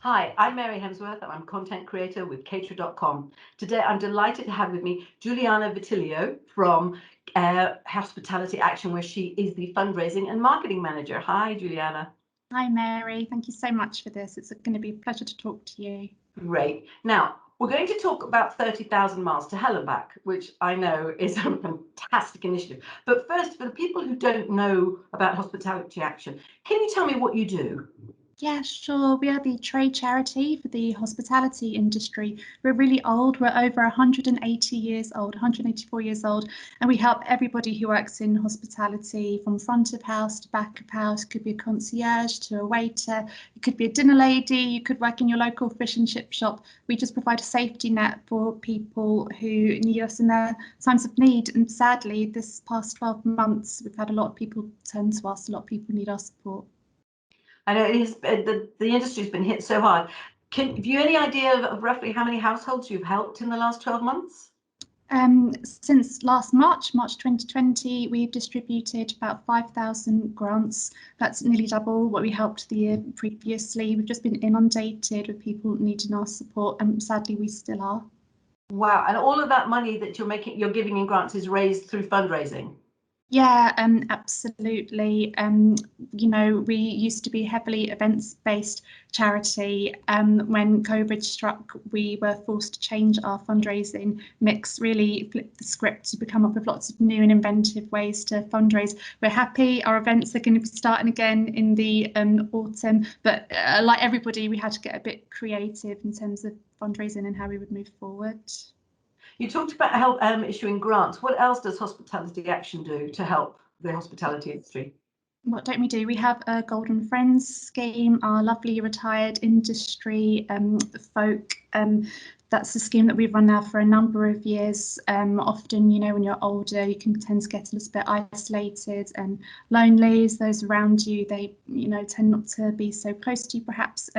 Hi, I'm Mary Hemsworth and I'm content creator with Katrinacom. Today I'm delighted to have with me Giuliana Vittiglio from Hospitality Action, where she is the Fundraising and Marketing Manager. Hi, Giuliana. Hi, Mary. Thank you so much for this. It's going to be a pleasure to talk to you. Great. Now, we're going to talk about 30,000 miles to hell and back, which I know is a fantastic initiative. But first, for the people who don't know about Hospitality Action, can you tell me what you do? Yeah, sure. We are the trade charity for the hospitality industry. We're really old. We're over 180 years old, 184 years old, and we help everybody who works in hospitality from front of house to back of house. It could be a concierge to a waiter. It could be a dinner lady. You could work in your local fish and chip shop. We just provide a safety net for people who need us in their times of need. And sadly, this past 12 months, we've had a lot of people turn to us. A lot of people need our support. I know the industry's been hit so hard. Have you any idea of roughly how many households you've helped in the last 12 months? Since last March 2020, we've distributed about 5,000 grants. That's nearly double what we helped the year previously. We've just been inundated with people needing our support, and sadly, we still are. Wow, and all of that money that you're giving in grants is raised through fundraising? Yeah, absolutely. We used to be heavily events-based charity. When COVID struck, we were forced to change our fundraising mix, really flip the script to come up with lots of new and inventive ways to fundraise. We're happy. Our events are going to be starting again in the autumn, but like everybody, we had to get a bit creative in terms of fundraising and how we would move forward. You talked about help issuing grants. What else does Hospitality Action do to help the hospitality industry? What don't we do? We have a Golden Friends scheme, our lovely retired industry folk. That's a scheme that we've run now for a number of years. Often, when you're older, you can tend to get a little bit isolated and lonely. As those around you, they, tend not to be so close to you, perhaps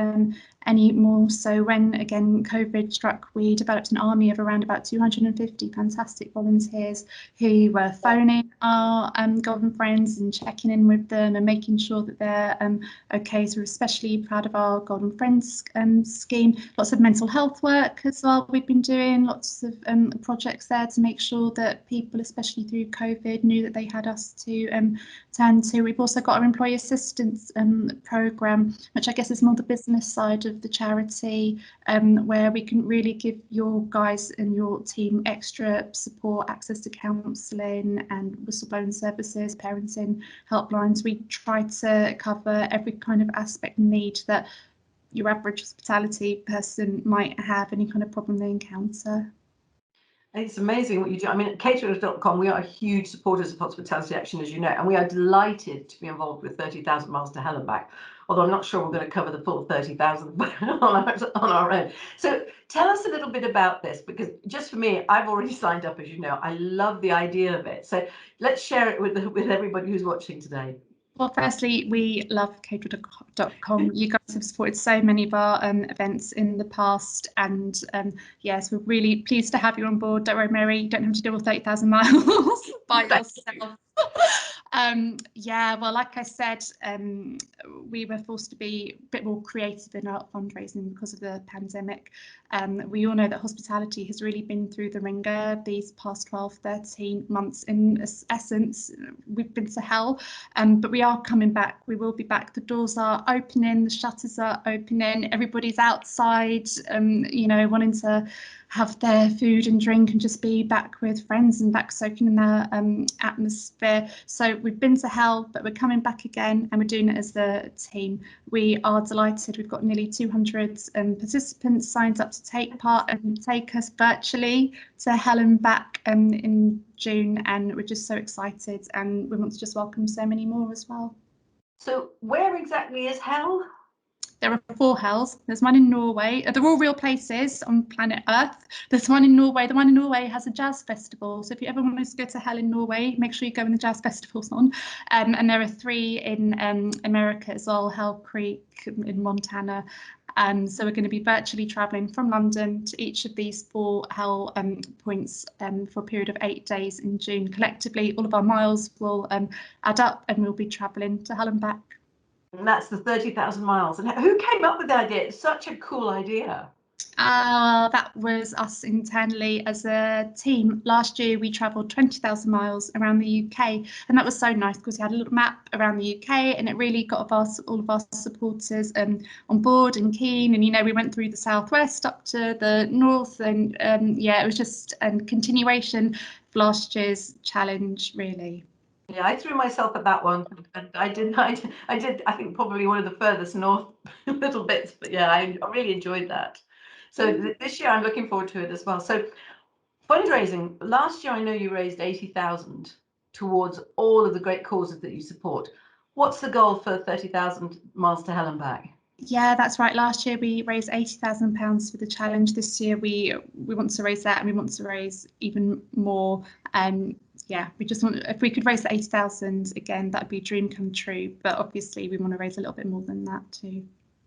anymore. So when, again, COVID struck, we developed an army of around about 250 fantastic volunteers who were phoning our Golden Friends and checking in with them and making sure that they're okay. So we're especially proud of our Golden Friends scheme. Lots of mental health work as well. We've been doing lots of projects there to make sure that people, especially through COVID, knew that they had us to turn to. We've also got our employee assistance programme, which I guess is more the business side of the charity, where we can really give your guys and your team extra support, access to counselling and whistleblowing services, parenting helplines. We try to cover every kind of aspect and need that your average hospitality person might have, any kind of problem they encounter. It's amazing what you do. I mean, at Caterers.com, we are huge supporters of Hospitality Action, as you know, and we are delighted to be involved with 30,000 miles to hell and back. Although I'm not sure we're going to cover the full 30,000 on our own. So tell us a little bit about this, because just for me, I've already signed up, as you know. I love the idea of it. So let's share it with everybody who's watching today. Well, firstly, we love Katrinacom. You guys have supported so many of our events in the past, and yes, we're really pleased to have you on board. Don't worry, Mary, you don't have to do all 30,000 miles by yourself. Well, like I said, we were forced to be a bit more creative in our fundraising because of the pandemic. We all know that hospitality has really been through the ringer these past 12, 13 months. In essence, we've been to hell, but we are coming back. We will be back. The doors are opening, the shutters are opening, everybody's outside, wanting to have their food and drink and just be back with friends and back soaking in their atmosphere. So we've been to hell, but we're coming back again, and we're doing it as a team. We are delighted. We've got nearly 200 participants signed up to take part and take us virtually to hell and back in June, and we're just so excited, and we want to just welcome so many more as well. So where exactly is hell? There are 4 hells. There's one in Norway. They're all real places on planet Earth. There's one in Norway. The one in Norway has a jazz festival. So if you ever want to go to hell in Norway, make sure you go when the jazz festival's on. And there are 3 in America as well, Hell Creek in Montana. So we're going to be virtually travelling from London to each of these 4 hell points for a period of 8 days in June. Collectively, all of our miles will add up, and we'll be travelling to hell and back. And that's the 30,000 miles. And who came up with the idea? It's such a cool idea. That was us internally as a team. Last year we travelled 20,000 miles around the UK, and that was so nice because we had a little map around the UK, and it really got all of our supporters on board and keen. And we went through the southwest up to the north, and it was just a continuation of last year's challenge, really. Yeah, I threw myself at that one, and I did. I think probably one of the furthest north little bits, but yeah, I really enjoyed that. So this year I'm looking forward to it as well. So fundraising, last year I know you raised 80,000 towards all of the great causes that you support. What's the goal for 30,000 miles to hell and back? Yeah, that's right. Last year we raised £80,000 for the challenge. This year we want to raise that, and we want to raise even more. We just want, if we could raise the 80,000 again, that'd be a dream come true. But obviously we want to raise a little bit more than that too.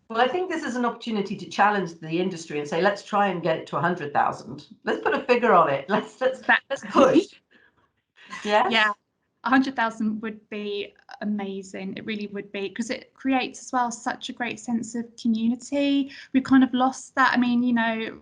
Well, I think this is an opportunity to challenge the industry and say, let's try and get it to 100,000. Let's put a figure on it. Let's push. Yes? Yeah. 100,000 would be amazing. It really would be, because it creates as well such a great sense of community. We've kind of lost that. I mean,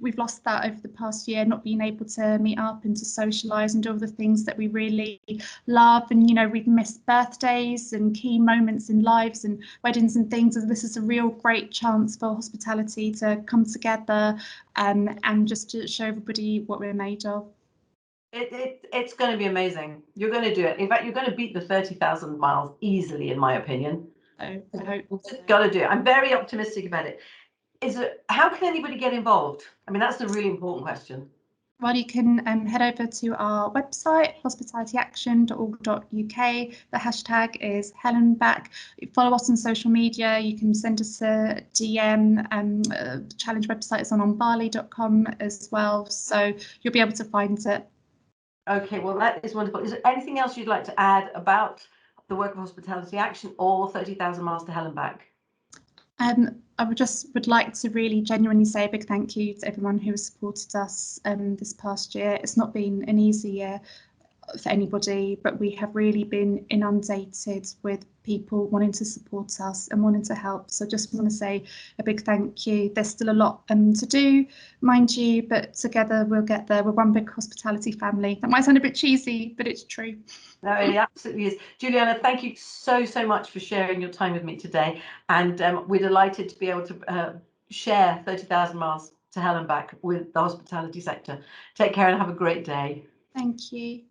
we've lost that over the past year, not being able to meet up and to socialise and do all the things that we really love. And we've missed birthdays and key moments in lives and weddings and things. And this is a real great chance for hospitality to come together and just to show everybody what we're made of. It's going to be amazing. You're going to do it. In fact, you're going to beat the 30,000 miles easily, in my opinion. I hope so. Got to do it. I'm very optimistic about it. How can anybody get involved? I mean, that's the really important question. Well, you can head over to our website, hospitalityaction.org.uk. The hashtag is HellenBack. Follow us on social media. You can send us a DM. The challenge website is on onbali.com as well, so you'll be able to find it. Okay, well, that is wonderful. Is there anything else you'd like to add about the work of Hospitality Action or 30,000 miles to hell and back? I would like to really genuinely say a big thank you to everyone who has supported us this past year. It's not been an easy year for anybody, but we have really been inundated with people wanting to support us and wanting to help. So just want to say a big thank you. There's still a lot to do, mind you, but together we'll get there. We're one big hospitality family. That might sound a bit cheesy, but it's true. No, it absolutely is. Giuliana, thank you so much for sharing your time with me today. And we're delighted to be able to share 30,000 miles to hell and back with the hospitality sector. Take care and have a great day. Thank you.